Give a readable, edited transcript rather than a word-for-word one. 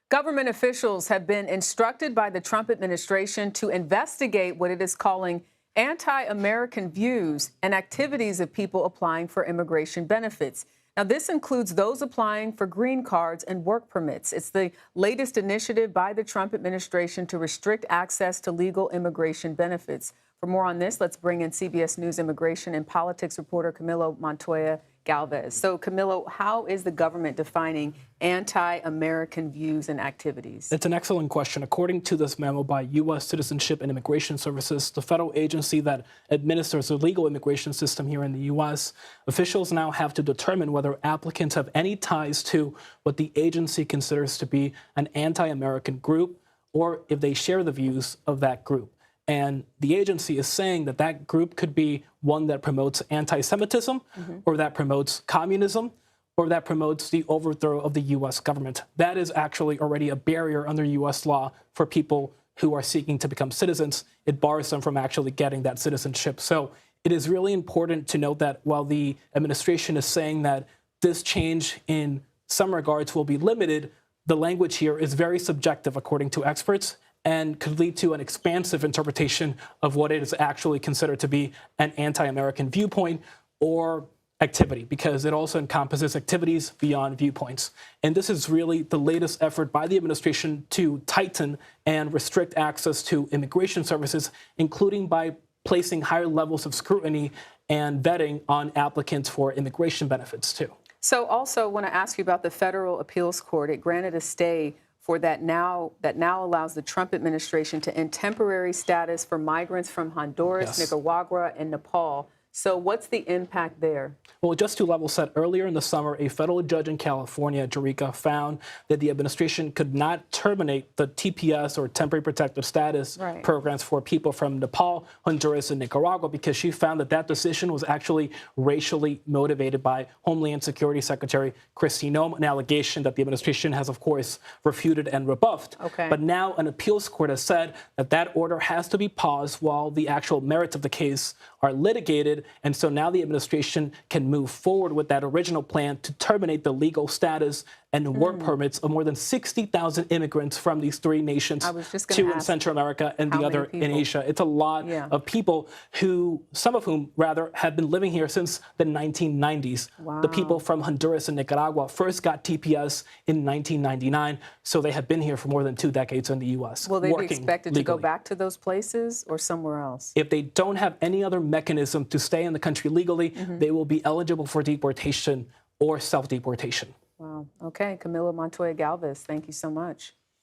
Government officials have been instructed by the Trump administration to investigate what it is calling anti-American views and activities of people applying for immigration benefits. Now, this includes those applying for green cards and work permits. It's the latest initiative by the Trump administration to restrict access to legal immigration benefits. For more on this, let's bring in CBS News immigration and politics reporter Camilo Montoya-Galvez. So, Camilo, how is the government defining anti-American views and activities? It's an excellent question. According to this memo by U.S. Citizenship and Immigration Services, the federal agency that administers the legal immigration system here in the U.S., officials now have to determine whether applicants have any ties to what the agency considers to be an anti-American group, or if they share the views of that group. And the agency is saying that that group could be one that promotes anti-Semitism, or that promotes communism, or that promotes the overthrow of the U.S. government. That is actually already a barrier under U.S. law for people who are seeking to become citizens. It bars them from actually getting that citizenship. So it is really important to note that while the administration is saying that this change in some regards will be limited, the language here is very subjective, according to experts, and could lead to an expansive interpretation of what it is actually considered to be an anti-American viewpoint or activity, because it also encompasses activities beyond viewpoints. And this is really the latest effort by the administration to tighten and restrict access to immigration services, including by placing higher levels of scrutiny and vetting on applicants for immigration benefits, too. So also want to ask you about the federal appeals court. It granted a stay for that now allows the Trump administration to end temporary status for migrants from Honduras, Nicaragua, and Nepal. So what's the impact there? Well, just to level set, earlier in the summer, a federal judge in California, Jerica, found that the administration could not terminate the TPS, or temporary protected status programs for people from Nepal, Honduras, and Nicaragua, because she found that that decision was actually racially motivated by Homeland Security Secretary Kristi Noem, an allegation that the administration has, of course, refuted and rebuffed. But now an appeals court has said that that order has to be paused while the actual merits of the case are litigated. And so now the administration can move forward with that original plan to terminate the legal status and work permits of more than 60,000 immigrants from these three nations, two in Central America and the other in Asia. It's a lot of people who, some of whom rather, have been living here since the 1990s. The people from Honduras and Nicaragua first got TPS in 1999, so they have been here for more than 2 decades in the U.S. Will they be expected to go back to those places or somewhere else? If they don't have any other mechanism to stay in the country legally, they will be eligible for deportation or self-deportation. Wow. Okay. Camilo Montoya-Galvez, thank you so much.